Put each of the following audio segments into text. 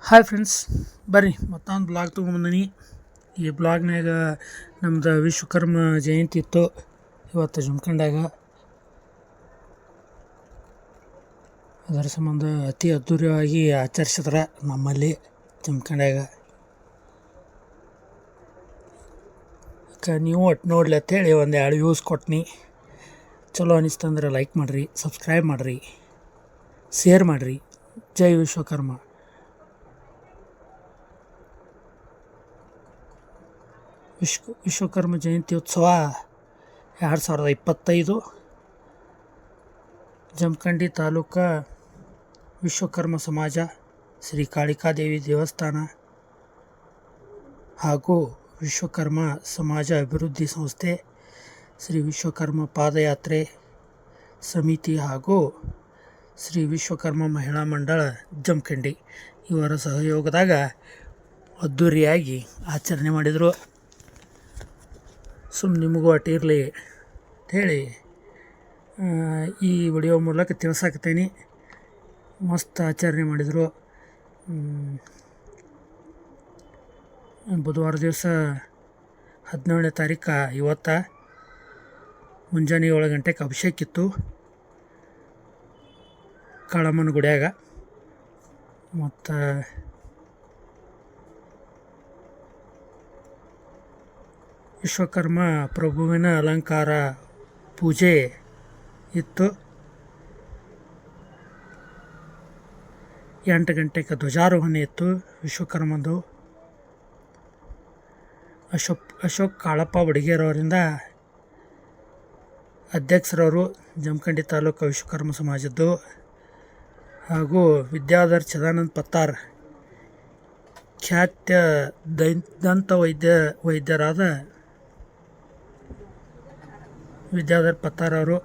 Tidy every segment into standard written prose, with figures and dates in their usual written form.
Hi friends, ಬರ್ರಿ ಮತ್ತೊಂದು blog ತೊಗೊಂಬಂದಿನಿ. ಈ ಬ್ಲಾಗ್ನಾಗ ನಮ್ದು ವಿಶ್ವಕರ್ಮ ಜಯಂತಿ ಇತ್ತು ಇವತ್ತು ಜಮಖಂಡ್ಯಾಗ. ಅದರ ಸಂಬಂಧ ಅತಿ ಅದ್ಧೂರಿಯಾಗಿ ಆಚರಿಸಿದ್ರೆ ನಮ್ಮಲ್ಲಿ ಜಮಖಂಡ್ಯಾಗ. ನೀವು ಒಟ್ಟು ನೋಡ್ಲಿ ಅಂತೇಳಿ ಒಂದು 2 ವ್ಯೂಸ್ ಕೊಟ್ನಿ. ಚಲೋ ಅನಿಸ್ತಂದ್ರೆ ಲೈಕ್ ಮಾಡಿರಿ, ಸಬ್ಸ್ಕ್ರೈಬ್ ಮಾಡಿರಿ, ಶೇರ್ ಮಾಡಿರಿ. ಜೈ ವಿಶ್ವಕರ್ಮ. ವಿಶ್ವಕರ್ಮ ಜಯಂತಿ ಉತ್ಸವ 2025 ಜಮಖಂಡಿ ತಾಲೂಕು ವಿಶ್ವಕರ್ಮ ಸಮಾಜ, ಶ್ರೀ ಕಾಳಿಕಾದೇವಿ ದೇವಸ್ಥಾನ ಹಾಗೂ ವಿಶ್ವಕರ್ಮ ಸಮಾಜ ಅಭಿವೃದ್ಧಿ ಸಂಸ್ಥೆ, ಶ್ರೀ ವಿಶ್ವಕರ್ಮ ಪಾದಯಾತ್ರೆ ಸಮಿತಿ ಹಾಗೂ ಶ್ರೀ ವಿಶ್ವಕರ್ಮ ಮಹಿಳಾ ಮಂಡಳ ಜಮಖಂಡಿ ಇವರ ಸಹಯೋಗದಾಗ ಅದ್ಧೂರಿಯಾಗಿ ಆಚರಣೆ ಮಾಡಿದರು. ನಿಮಗೂ ಅಟ್ಟಿರಲಿ ಅಂಥೇಳಿ ಈ ವಿಡಿಯೋ ಮೂಲಕ ತಿಳ್ಸಾಕತ್ತೀನಿ. ಮಸ್ತ್ ಆಚರಣೆ ಮಾಡಿದರು. ಬುಧವಾರ ದಿವಸ 17ನೇ ತಾರೀಕು ಇವತ್ತು ಮುಂಜಾನೆ 7 ಗಂಟೆಗೆ ಅಭಿಷೇಕ ಇತ್ತು ಕಾಳಮ್ಮನ ಗುಡಿಯಾಗ. ಮತ್ತು ವಿಶ್ವಕರ್ಮ ಪ್ರಭುವಿನ ಅಲಂಕಾರ ಪೂಜೆ ಇತ್ತು. 8 ಗಂಟೆಗೆ ಧ್ವಜಾರೋಹಣೆ ಇತ್ತು ವಿಶ್ವಕರ್ಮಂದು. ಅಶೋಕ್ ಕಾಳಪ್ಪ ಬಡಿಗೇರವರಿಂದ ಅಧ್ಯಕ್ಷರವರು ಜಮಖಂಡಿ ತಾಲೂಕು ವಿಶ್ವಕರ್ಮ ಸಮಾಜದ್ದು, ಹಾಗೂ ವಿದ್ಯಾಧರ್ ಚಿದಾನಂದ ಪತ್ತಾರ್ ಖ್ಯಾತ ದಂತ ವೈದ್ಯರಾದ ವಿದ್ಯಾಧರ್ ಪತ್ತಾರ್ ಅವರು.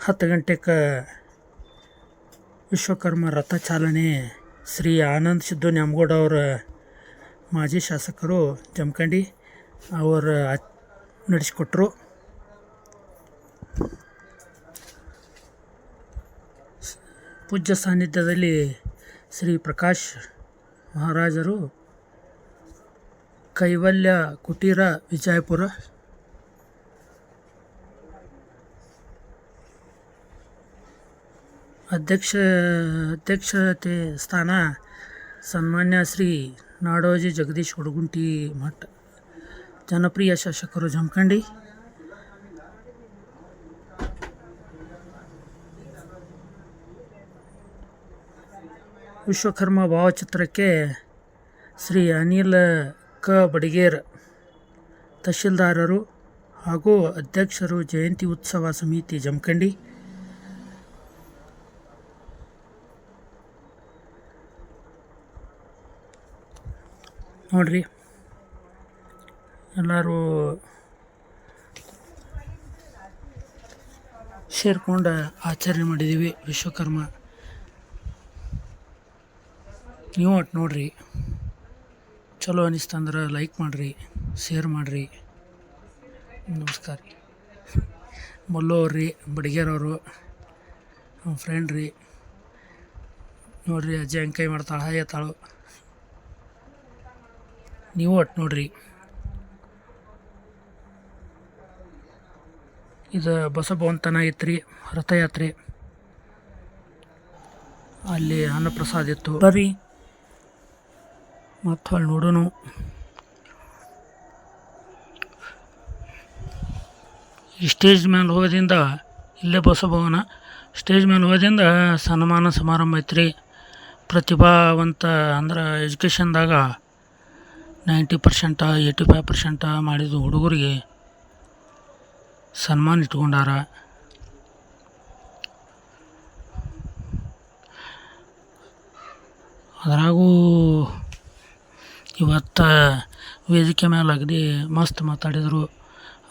ಹತ್ತು ಗಂಟೆಗೆ ವಿಶ್ವಕರ್ಮ ರಥ ಚಾಲನೆ ಶ್ರೀ ಆನಂದ್ ಸಿದ್ದು ನ್ಯಾಮಗೌಡ ಅವರ ಮಾಜಿ ಶಾಸಕರು ಜಮಖಂಡಿ ಅವರು ನಡೆಸಿಕೊಟ್ರು. ಪೂಜ್ಯ ಸಾನ್ನಿಧ್ಯದಲ್ಲಿ ಶ್ರೀ ಪ್ರಕಾಶ್ ಮಹಾರಾಜರು, ಕೈವಲ್ಯ ಕುಟೀರ ವಿಜಯಪುರ, ಅಧ್ಯಕ್ಷತೆ ಸ್ಥಾನ ಸನ್ಮಾನ್ಯ ಶ್ರೀ ನಾಡೋಜಿ ಜಗದೀಶ್ ಹುಡಗುಂಟಿ ಮಠ, ಜನಪ್ರಿಯ ಶಾಸಕರು ಜಮಖಂಡಿ. ವಿಶ್ವಕರ್ಮ ಭಾವಚಿತ್ರಕ್ಕೆ ಶ್ರೀ ಅನಿಲ್ ಕ ಬಡಿಗೇರ್ ತಹಶೀಲ್ದಾರರು ಹಾಗೂ ಅಧ್ಯಕ್ಷರು, ಜಯಂತಿ ಉತ್ಸವ ಸಮಿತಿ ಜಮಖಂಡಿ. ನೋಡ್ರಿ, ಎಲ್ಲರೂ ಸೇರ್ಕೊಂಡು ಆಚರಣೆ ಮಾಡಿದ್ದೀವಿ ವಿಶ್ವಕರ್ಮ. ನೀವು ಒಟ್ಟು ನೋಡ್ರಿ, ಚಲೋ ಅನಿಸ್ತಂದ್ರೆ ಲೈಕ್ ಮಾಡಿರಿ, ಶೇರ್ ಮಾಡಿರಿ. ನಮಸ್ಕಾರ ರೀ. ಮಲ್ಲು ಅವ್ರಿ, ಬಡಿಗೇರವರು ನಮ್ಮ ಫ್ರೆಂಡ್ ರೀ. ನೋಡ್ರಿ, ಅಜ್ಜಿ ಅಂಕೈ ಮಾಡ್ತಾಳೆ, ಹಾಯ್ ತಾಳು. ನೀವು ಒಟ್ಟು ನೋಡ್ರಿ. ಇದು ಬಸವಭವನತನ ಇತ್ತು ರೀ, ರಥಯಾತ್ರೆ. ಅಲ್ಲಿ ಅನ್ನಪ್ರಸಾದ ಇತ್ತು. ಬರ್ರಿ ಮತ್ತು ಹೊಳ್ಳಿ ನೋಡೋಣ. ಈ ಸ್ಟೇಜ್ ಮೇಲೆ ಹೋಗೋದ್ರಿಂದ, ಇಲ್ಲೇ ಬಸವಭವನ ಸ್ಟೇಜ್ ಮೇಲೆ ಹೋಗೋದ್ರಿಂದ ಸನ್ಮಾನ ಸಮಾರಂಭ ಐತ್ರಿ. ಪ್ರತಿಭಾವಂತ ಅಂದ್ರೆ ಎಜುಕೇಷನ್ದಾಗ 90%, 85% ಮಾಡಿದ ಹುಡುಗರಿಗೆ ಸನ್ಮಾನ ಇಟ್ಕೊಂಡಾರ. ಅದ್ರಾಗೂ ಇವತ್ತು ವೇದಿಕೆ ಮೇಲೆ ಅಗದಿ ಮಸ್ತ್ ಮಾತಾಡಿದರು.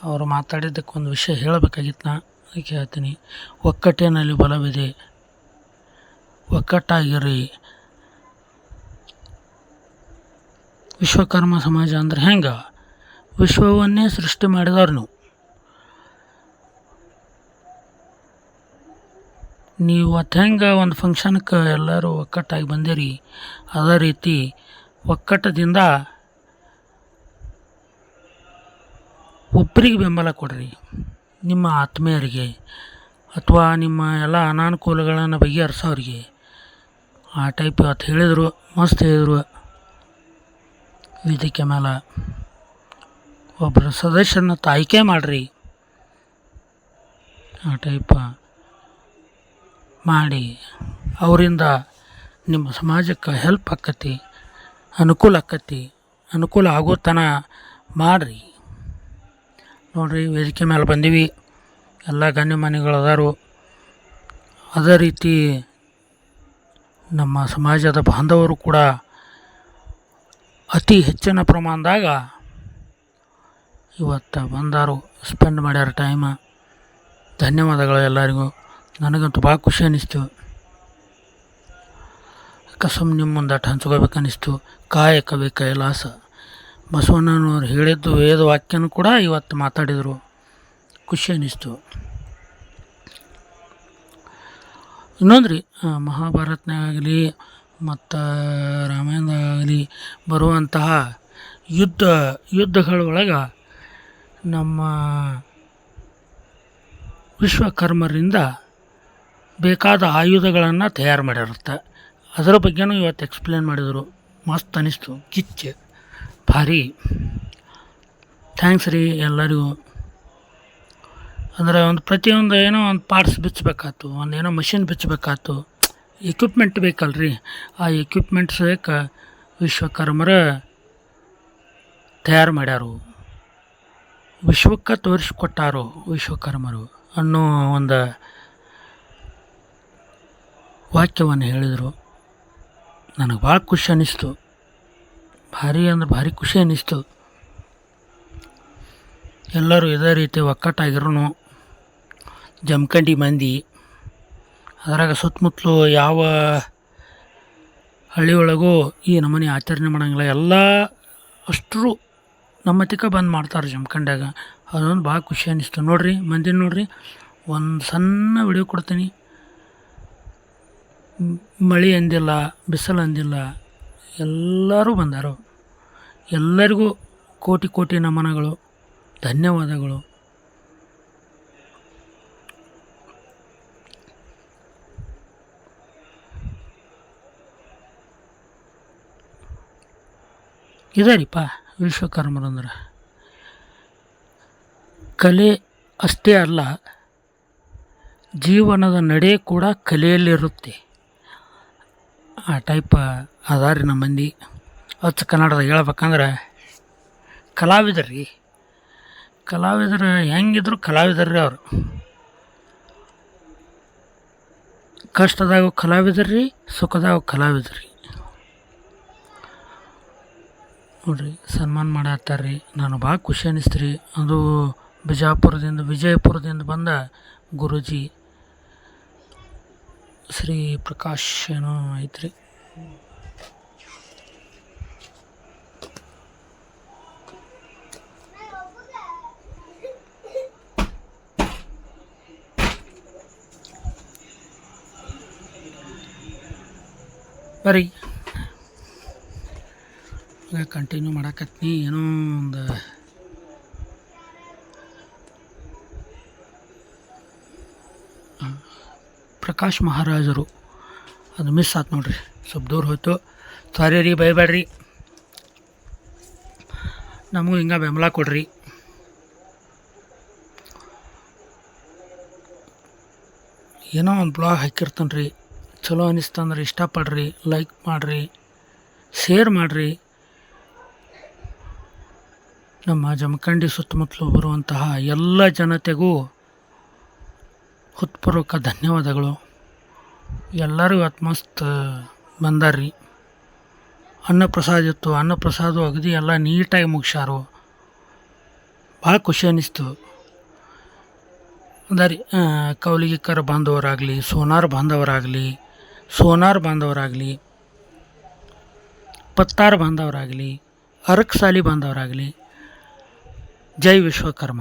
ಅವರು ಮಾತಾಡಿದ್ದಕ್ಕೆ ಒಂದು ವಿಷಯ ಹೇಳಬೇಕಾಗಿತ್ತು, ನಾ ಅದಕ್ಕೆ ಹೇಳ್ತೀನಿ. ಒಕ್ಕಟ್ಟಿನಲ್ಲಿ ಬಲವಿದೆ, ಒಕ್ಕಟ್ಟಾಗಿರಿ. ವಿಶ್ವಕರ್ಮ ಸಮಾಜ ಅಂದ್ರೆ ಹೆಂಗೆ? ವಿಶ್ವವನ್ನೇ ಸೃಷ್ಟಿ ಮಾಡಿದವ್ರು ನೀವು ಇವತ್ತು ಹೆಂಗೆ ಒಂದು ಫಂಕ್ಷನ್ಗೆ ಎಲ್ಲರೂ ಒಕ್ಕಟ್ಟಾಗಿ ಬಂದಿರಿ, ಅದೇ ರೀತಿ ಒಕ್ಕಟ್ಟದಿಂದ ಒಬ್ಬರಿಗೆ ಬೆಂಬಲ ಕೊಡ್ರಿ. ನಿಮ್ಮ ಆತ್ಮೀಯರಿಗೆ ಅಥವಾ ನಿಮ್ಮ ಎಲ್ಲ ಅನಾನುಕೂಲಗಳನ್ನು ಬಗೆಹರಿಸೋರಿಗೆ ಆ ಟೈಪ್ ಇವತ್ತು ಹೇಳಿದರು, ಮಸ್ತ್ ಹೇಳಿದರು. ವೇದಿಕೆ ಮೇಲೆ ಒಬ್ಬರು ಸದಸ್ಯರನ್ನ ಆಯ್ಕೆ ಮಾಡಿರಿ, ಆ ಟೈಪ್ ಮಾಡಿ ಅವರಿಂದ ನಿಮ್ಮ ಸಮಾಜಕ್ಕೆ ಹೆಲ್ಪ್ ಆಕ್ಕತಿ, ಅನುಕೂಲ ಆಕ್ಕತಿ. ಅನುಕೂಲ ಆಗೋ ತನ ಮಾಡಿರಿ. ನೋಡಿರಿ, ವೇದಿಕೆ ಮೇಲೆ ಬಂದೀವಿ, ಎಲ್ಲ ಗಣ್ಯಮಾನ್ಯಗಳು ಅದಾರು. ಅದೇ ರೀತಿ ನಮ್ಮ ಸಮಾಜದ ಬಾಂಧವರು ಕೂಡ ಅತಿ ಹೆಚ್ಚಿನ ಪ್ರಮಾಣದಾಗ ಇವತ್ತು ಬಂದಾರು, ಸ್ಪೆಂಡ್ ಮಾಡ್ಯಾರ ಟೈಮ. ಧನ್ಯವಾದಗಳು ಎಲ್ಲರಿಗೂ. ನನಗಂತೂ ಭಾಳ ಖುಷಿ ಅನ್ನಿಸ್ತು. ಕಸಮ್ ನಿಮ್ಮ ಮುಂದಟ್ಟು ಹಂಚ್ಕೋಬೇಕನ್ನಿಸ್ತು. ಕಾಯಕವೇ ಕೈಲಾಸ, ಬಸವಣ್ಣನವ್ರು ಹೇಳಿದ್ದು ವೇದ ವಾಕ್ಯನೂ ಕೂಡ ಇವತ್ತು ಮಾತಾಡಿದರು. ಖುಷಿ ಅನ್ನಿಸ್ತು. ಇನ್ನೊಂದು ರೀ, ಮಹಾಭಾರತನಾಗಲಿ ಮತ್ತು ರಾಮಾಯಣದಾಗಲಿ ಬರುವಂತಹ ಯುದ್ಧಗಳೊಳಗೆ ನಮ್ಮ ವಿಶ್ವಕರ್ಮರಿಂದ ಬೇಕಾದ ಆಯುಧಗಳನ್ನು ತಯಾರು ಮಾಡಿರುತ್ತೆ. ಅದರ ಬಗ್ಗೆನೂ ಇವತ್ತು ಎಕ್ಸ್ಪ್ಲೇನ್ ಮಾಡಿದರು. ಮಸ್ತ್ ಅನ್ನಿಸ್ತು. ಕಿಚ್ಚು ಭಾರಿ. ಥ್ಯಾಂಕ್ಸ್ ರೀ ಎಲ್ಲರಿಗೂ. ಅಂದರೆ ಒಂದು ಪ್ರತಿಯೊಂದು ಏನೋ ಒಂದು ಪಾರ್ಟ್ಸ್ ಬಿಚ್ಚಬೇಕಾಯ್ತು, ಒಂದೇನೋ ಮಷಿನ್ ಬಿಚ್ಚಬೇಕಾಯ್ತು, ಎಕ್ವಿಪ್ಮೆಂಟ್ ಬೇಕಲ್ರಿ. ಆ ಎಕ್ವಿಪ್ಮೆಂಟ್ಸ್ ವಿಶ್ವಕರ್ಮರ ತಯಾರು ಮಾಡ್ಯಾರು, ವಿಶ್ವಕ್ಕೆ ತೋರಿಸ್ಕೊಟ್ಟಾರು ವಿಶ್ವಕರ್ಮರು ಅನ್ನೋ ಒಂದು ವಾಕ್ಯವನ್ನು ಹೇಳಿದರು. ನನಗೆ ಭಾಳ ಖುಷಿ ಅನ್ನಿಸ್ತು. ಭಾರಿ ಅಂದ್ರೆ ಭಾರಿ ಖುಷಿ ಅನ್ನಿಸ್ತು. ಎಲ್ಲರೂ ಇದೇ ರೀತಿ ಒಕ್ಕಟ್ಟಾಗಿರೋನು ಜಮಖಂಡಿ ಮಂದಿ. ಅದರಾಗ ಸುತ್ತಮುತ್ತಲು ಯಾವ ಹಳ್ಳಿಯೊಳಗೂ ಈ ನಮೂನೆ ಆಚರಣೆ ಮಾಡೋಂಗಿಲ್ಲ. ಎಲ್ಲ ಅಷ್ಟರು ನಮ್ಮತಿಕ ಬಂದು ಮಾಡ್ತಾರೆ ಜಮಖಂಡ್ಯಾಗ. ಅದೊಂದು ಭಾಳ ಖುಷಿ ಅನ್ನಿಸ್ತು. ನೋಡಿರಿ ಮಂದಿನ ನೋಡಿರಿ, ಒಂದು ಸಣ್ಣ ವಿಡಿಯೋ ಕೊಡ್ತೀನಿ. ಮಳೆ ಅಂದಿಲ್ಲ, ಬಿಸಿಲು ಅಂದಿಲ್ಲ, ಎಲ್ಲರೂ ಬಂದಾರು. ಎಲ್ಲರಿಗೂ ಕೋಟಿ ಕೋಟಿ ನಮನಗಳು, ಧನ್ಯವಾದಗಳು. ಇದರಿಪ್ಪ ವಿಶ್ವಕರ್ಮರಂದ್ರೆ ಕಲೆ ಅಷ್ಟೇ ಅಲ್ಲ, ಜೀವನದ ನಡೆ ಕೂಡ ಕಲೆಯಲ್ಲಿರುತ್ತೆ. ಆ ಟೈಪ್ ಅದಾರಿ ನಮ್ಮ ಮಂದಿ. ಅಚ್ಚ ಕನ್ನಡದಾಗ ಹೇಳ್ಬೇಕಂದ್ರೆ ಕಲಾವಿದರು ರೀ. ಕಲಾವಿದರು ಹೆಂಗಿದ್ರು ಕಲಾವಿದರು ರೀ. ಅವರು ಕಷ್ಟದಾಗ ಕಲಾವಿದರು ರೀ, ಸುಖದಾಗ ಕಲಾವಿದರು ರೀ. ನೋಡಿರಿ ಸನ್ಮಾನ ಮಾಡತ್ತಾರ ರೀ. ನಾನು ಭಾಳ ಖುಷಿ ಅನ್ನಿಸ್ತು ರೀ. ಅದು ವಿಜಯಪುರದಿಂದ ಬಂದ ಗುರೂಜಿ ಶ್ರೀ ಪ್ರಕಾಶ್ ಏನೋ ಐತ್ರಿ. ಬರೀ ಕಂಟಿನ್ಯೂ ಮಾಡಾಕತ್ನಿ. ಏನೋ ಒಂದು ಪ್ರಕಾಶ್ ಮಹಾರಾಜರು ಅದು ಮಿಸ್ ಆಯ್ತು ನೋಡ್ರಿ. ಸ್ವಲ್ಪ ದೂರ ಹೋಯ್ತು, ಸಾರಿ ರೀ, ಬೈಬೇಡ್ರಿ. ನಮಗೂ ಹಿಂಗೆ ಬೆಂಬಲ ಕೊಡ್ರಿ. ಏನೋ ಒಂದು ಬ್ಲಾಗ್ ಹಾಕಿರ್ತಾನೆ ರೀ, ಚಲೋ ಅನ್ನಿಸ್ತಂದ್ರೆ ಇಷ್ಟಪಡ್ರಿ, ಲೈಕ್ ಮಾಡಿರಿ, ಶೇರ್ ಮಾಡಿರಿ. ನಮ್ಮ ಜಮಖಂಡಿ ಸುತ್ತಮುತ್ತಲು ಬರುವಂತಹ ಎಲ್ಲ ಜನತೆಗೂ ಹೃತ್ಪೂರ್ವಕ ಧನ್ಯವಾದಗಳು. ಎಲ್ಲರೂ ಇವತ್ತು ಮಸ್ತ್ ಬಂದಾರ್ರಿ. ಅನ್ನಪ್ರಸಾದ ಇತ್ತು, ಅನ್ನಪ್ರಸಾದ ಅಗದಿ ಎಲ್ಲ ನೀಟಾಗಿ ಮುಗಿಸ್ಯಾರು. ಭಾಳ ಖುಷಿ ಅನ್ನಿಸ್ತು. ಅದರಿ ಕೌಲಿಗಿಕ್ಕರ ಬಾಂಧವರಾಗಲಿ, ಸೋನಾರ್ ಬಾಂಧವರಾಗಲಿ, ಪತ್ತಾರ್ ಬಾಂಧವರಾಗಲಿ, ಅರಕ್ ಸಾಲಿ ಬಾಂಧವರಾಗಲಿ, ಜೈ ವಿಶ್ವಕರ್ಮ.